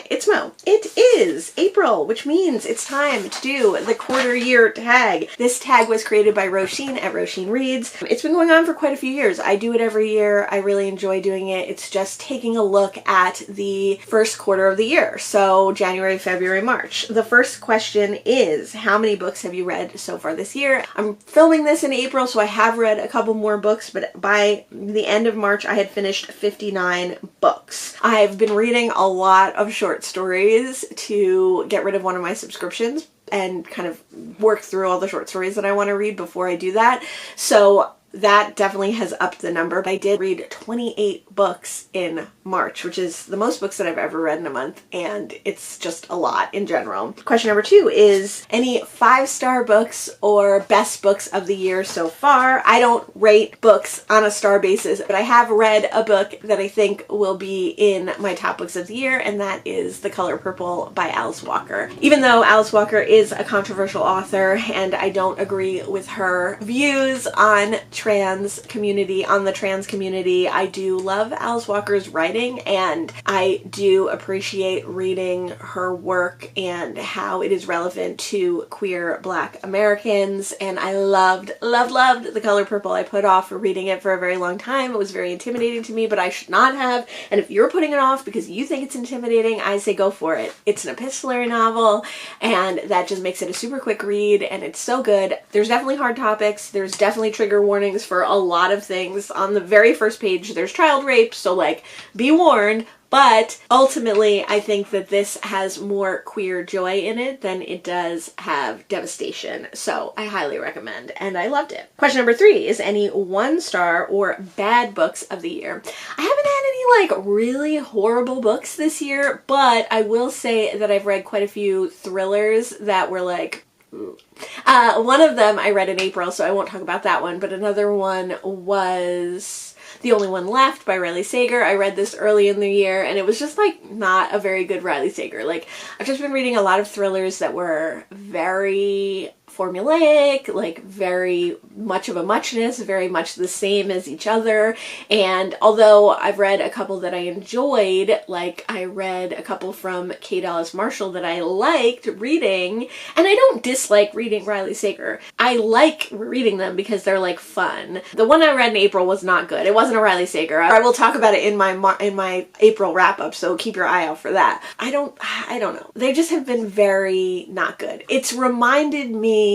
it's Mo. It is April, which means it's time to do the quarter year tag. This tag was created by Roisin at Roisin Reads. It's been going on for quite a few years. I do it every year. I really enjoy doing it. It's just taking a look at the first quarter of the year. So January, February, March. The first question is, how many books have you read so far this year? I'm filming this in April, so I have read a couple more books, but by the end of March, I had finished 59 books. I've been reading a lot of short stories to get rid of one of my subscriptions and kind of work through all the short stories that I want to read before I do that. So that definitely has upped the number. But I did read 28 books in March, which is the most books that I've ever read in a month, and it's just a lot in general. Question number 2 is any 5-star books or best books of the year so far. I don't rate books on a star basis, but I have read a book that I think will be in my top books of the year, and that is The Color Purple by Alice Walker. Even though Alice Walker is a controversial author and I don't agree with her views on the trans community, I do love Alice Walker's writing, and I do appreciate reading her work and how it is relevant to queer Black Americans, and I loved The Color Purple. I put off reading it for a very long time. It was very intimidating to me, but I should not have, and if you're putting it off because you think it's intimidating, I say go for it. It's an epistolary novel, and that just makes it a super quick read, and it's so good. There's definitely hard topics. There's definitely trigger warnings for a lot of things. On the very first page, there's child rape, so like, be warned. But ultimately, I think that this has more queer joy in it than it does have devastation. So I highly recommend, and I loved it. Question number 3 is any 1-star or bad books of the year. I haven't had any like really horrible books this year, but I will say that I've read quite a few thrillers that were like, one of them I read in April, so I won't talk about that one, but another one was The Only One Left by Riley Sager. I read this early in the year, and it was just like not a very good Riley Sager. Like, I've just been reading a lot of thrillers that were very formulaic, like very much of a muchness, very much the same as each other. And although I've read a couple that I enjoyed, like I read a couple from K. Dallas Marshall that I liked reading, and I don't dislike reading Riley Sager. I like reading them because they're like fun. The one I read in April was not good. It wasn't a Riley Sager. I will talk about it in my April wrap up, so keep your eye out for that. I don't know. They just have been very not good. It's reminded me,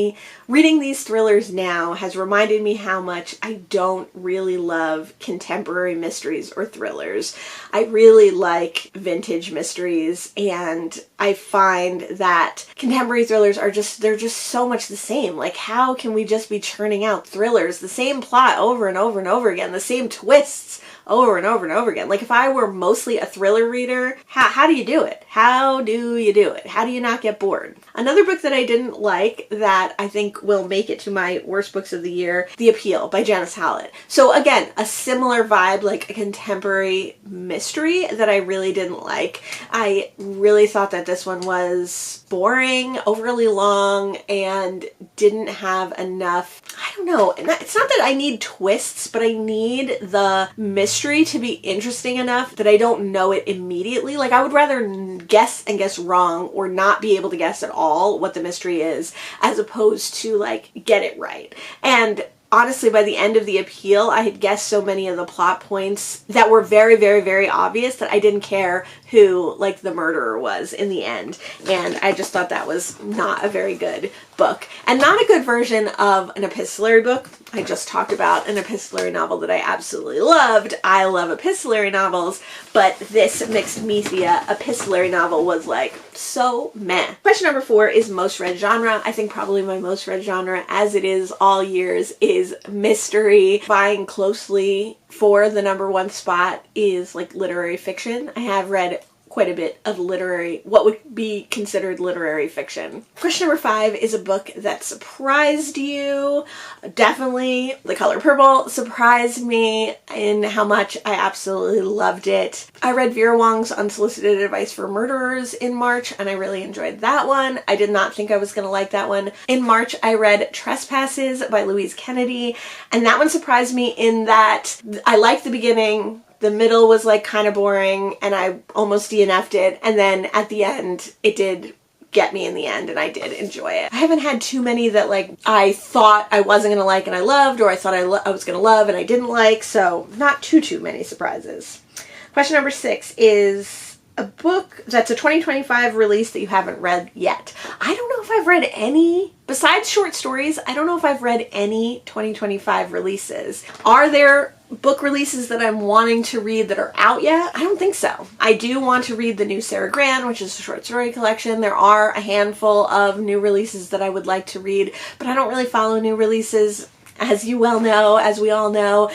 reading these thrillers now has reminded me how much I don't really love contemporary mysteries or thrillers. I really like vintage mysteries, and I find that contemporary thrillers are they're just so much the same. Like, how can we just be churning out thrillers, the same plot over and over and over again, the same twists over and over and over again? Like, if I were mostly a thriller reader, how do you do it? How do you do it? How do you not get bored? Another book that I didn't like that I think will make it to my worst books of the year, The Appeal by Janice Hallett. So again, a similar vibe, like a contemporary mystery that I really didn't like. I really thought that this one was boring, overly long, and didn't have enough, I don't know, it's not that I need twists, but I need the mystery to be interesting enough that I don't know it immediately. Like, I would rather guess and guess wrong, or not be able to guess at all what the mystery is, as opposed to like get it right. And honestly, by the end of The Appeal, I had guessed so many of the plot points that were very, very, very obvious that I didn't care who like the murderer was in the end. And I just thought that was not a very good book, and not a good version of an epistolary book. I just talked about an epistolary novel that I absolutely loved. I love epistolary novels, but this mixed media epistolary novel was like so meh. Question number 4 is most read genre. I think probably my most read genre, as it is all years, is mystery. Vying closely for the number 1 spot is like literary fiction. I have read quite a bit of what would be considered literary fiction. Question number 5 is a book that surprised you. Definitely The Color Purple surprised me in how much I absolutely loved it. I read Vera Wong's Unsolicited Advice for Murderers in March, and I really enjoyed that one. I did not think I was going to like that one. In March, I read Trespasses by Louise Kennedy, and that one surprised me in that I liked the beginning, The middle was like kind of boring and I almost DNF'd it. And then at the end, it did get me in the end and I did enjoy it. I haven't had too many that like I thought I wasn't gonna like and I loved, or I thought I was gonna love and I didn't like, so not too many surprises. Question number 6 is a book that's a 2025 release that you haven't read yet. I don't know if I've read any, besides short stories, I don't know if I've read any 2025 releases. Are there book releases that I'm wanting to read that are out yet? I don't think so. I do want to read the new Sarah Gran, which is a short story collection. There are a handful of new releases that I would like to read, but I don't really follow new releases, as you well know, as we all know.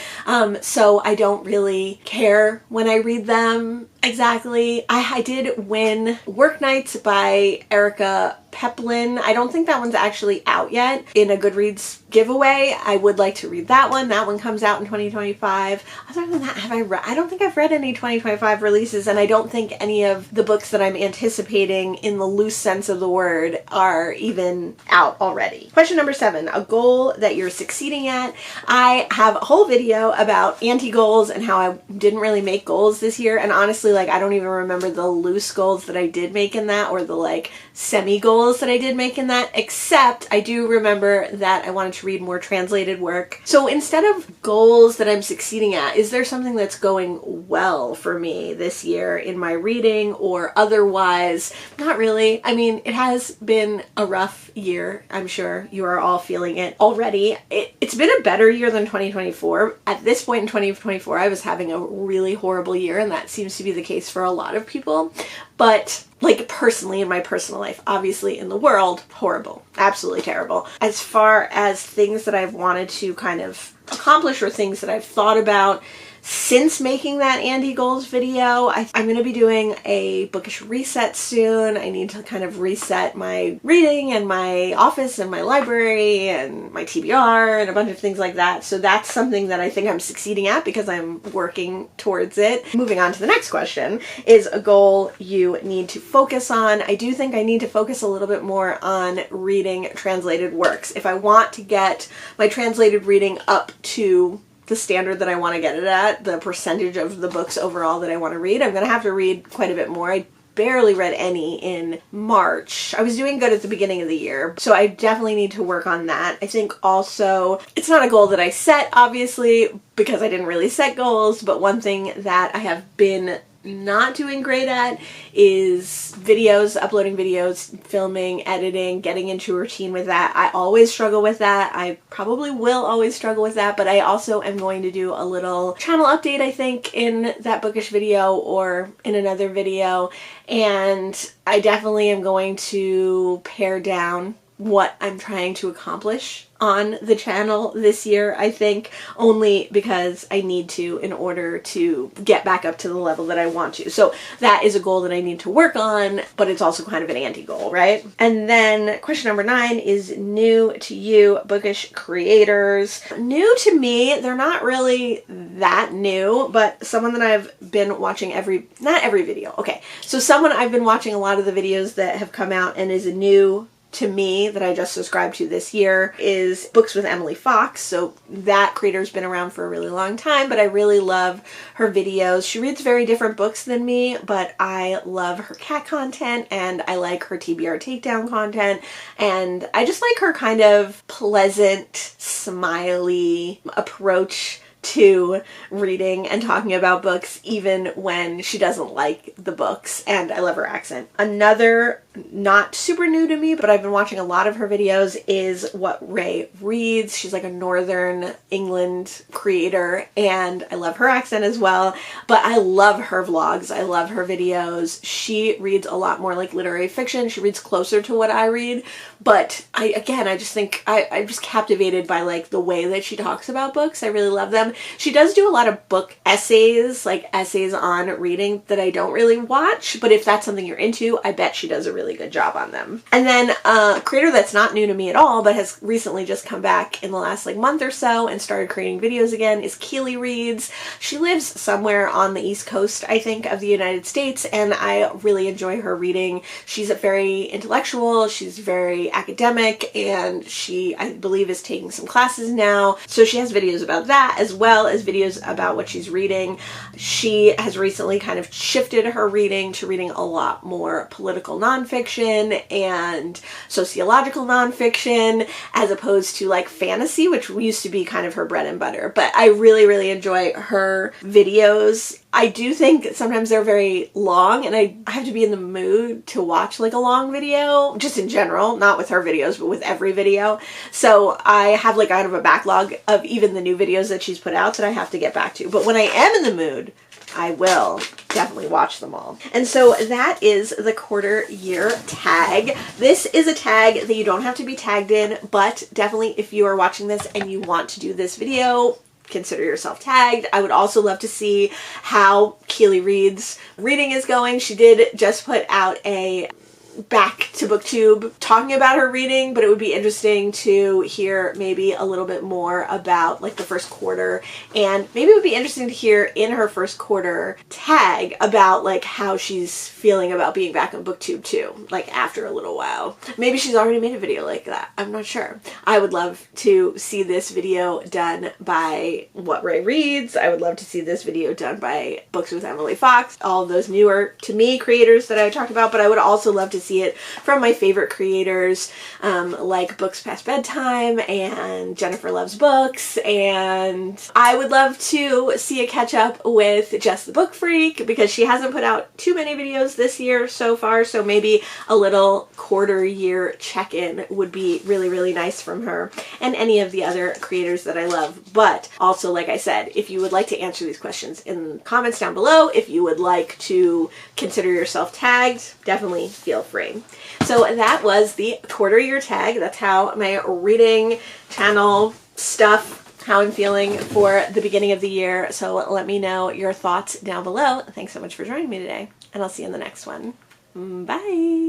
So I don't really care when I read them exactly. I did win Work Nights by Erica Peplin. I don't think that one's actually out yet in a Goodreads giveaway. I would like to read that one. That one comes out in 2025. Other than that, I don't think I've read any 2025 releases, and I don't think any of the books that I'm anticipating in the loose sense of the word are even out already. Question number 7, a goal that you're succeeding at. I have a whole video about anti-goals and how I didn't really make goals this year, and honestly, like, I don't even remember the loose goals that I did make in that, or the like semi-goals that I did make in that, except I do remember that I wanted to read more translated work. So instead of goals that I'm succeeding at, is there something that's going well for me this year in my reading or otherwise? Not really. I mean, it has been a rough year. I'm sure you are all feeling it already. It's been a better year than 2024. At this point in 2024, I was having a really horrible year, and that seems to be the case for a lot of people. But like personally, in my personal life, obviously in the world, horrible, absolutely terrible. As far as things that I've wanted to kind of accomplish or things that I've thought about since making that Andy Goals video, I'm going to be doing a bookish reset soon. I need to kind of reset my reading and my office and my library and my TBR and a bunch of things like that. So that's something that I think I'm succeeding at because I'm working towards it. Moving on to the next question is a goal you need to focus on. I do think I need to focus a little bit more on reading translated works. If I want to get my translated reading up to the standard that I want to get it at, the percentage of the books overall that I want to read, I'm going to have to read quite a bit more. I barely read any in March. I was doing good at the beginning of the year, so I definitely need to work on that. I think also, it's not a goal that I set, obviously, because I didn't really set goals, but one thing that I have been not doing great at is videos, uploading videos, filming, editing, getting into a routine with that. I always struggle with that. I probably will always struggle with that, but I also am going to do a little channel update, I think, in that bookish video or in another video, and I definitely am going to pare down what I'm trying to accomplish on the channel this year, I think, only because I need to in order to get back up to the level that I want to. So that is a goal that I need to work on, but it's also kind of an anti-goal, right? And then question number 9 is new to you, bookish creators. New to me, they're not really that new, but someone that I've been watching not every video, okay. So someone I've been watching a lot of the videos that have come out and is a new to me that I just subscribed to this year is Books with Emily Fox. So that creator's been around for a really long time, but I really love her videos. She reads very different books than me, but I love her cat content and I like her TBR takedown content, and I just like her kind of pleasant, smiley approach to reading and talking about books even when she doesn't like the books, and I love her accent. Another not super new to me, but I've been watching a lot of her videos is What Ray Reads. She's like a Northern England creator, and I love her accent as well, but I love her vlogs. I love her videos. She reads a lot more like literary fiction. She reads closer to what I read, but I just think I'm just captivated by like the way that she talks about books. I really love them. She does do a lot of book essays, like essays on reading that I don't really watch, but if that's something you're into, I bet she does a really good job on them. And then a creator that's not new to me at all, but has recently just come back in the last like month or so and started creating videos again, is Keely Reads. She lives somewhere on the East Coast, I think, of the United States, and I really enjoy her reading. She's very intellectual, she's very academic, and she, I believe, is taking some classes now. So she has videos about that as well as videos about what she's reading. She has recently kind of shifted her reading to reading a lot more political nonfiction and sociological nonfiction as opposed to like fantasy, which used to be kind of her bread and butter. But I really, really enjoy her videos. I do think sometimes they're very long and I have to be in the mood to watch like a long video, just in general, not with her videos, but with every video. So I have like kind of a backlog of even the new videos that she's put out that I have to get back to. But when I am in the mood, I will definitely watch them all. And so that is the quarter year tag. This is a tag that you don't have to be tagged in, but definitely if you are watching this and you want to do this video, consider yourself tagged. I would also love to see how Keely Reid's reading is going. She did just put out a back to booktube talking about her reading, but it would be interesting to hear maybe a little bit more about like the first quarter, and maybe it would be interesting to hear in her first quarter tag about like how she's feeling about being back on booktube too, like after a little while. Maybe she's already made a video like that, I'm not sure. I would love to see this video done by What Ray Reads. I would love to see this video done by Books with Emily Fox, all of those newer to me creators that I talked about, but I would also love to see it from my favorite creators like Books Past Bedtime and Jennifer Loves Books, and I would love to see a catch up with Jess the Book Freak because she hasn't put out too many videos this year so far, so maybe a little quarter year check-in would be really, really nice from her and any of the other creators that I love. But also, like I said, if you would like to answer these questions in the comments down below, if you would like to consider yourself tagged, definitely feel free. So that was the quarter year tag. That's how my reading channel stuff, how I'm feeling for the beginning of the year. So let me know your thoughts down below. Thanks so much for joining me today, and I'll see you in the next one. Bye.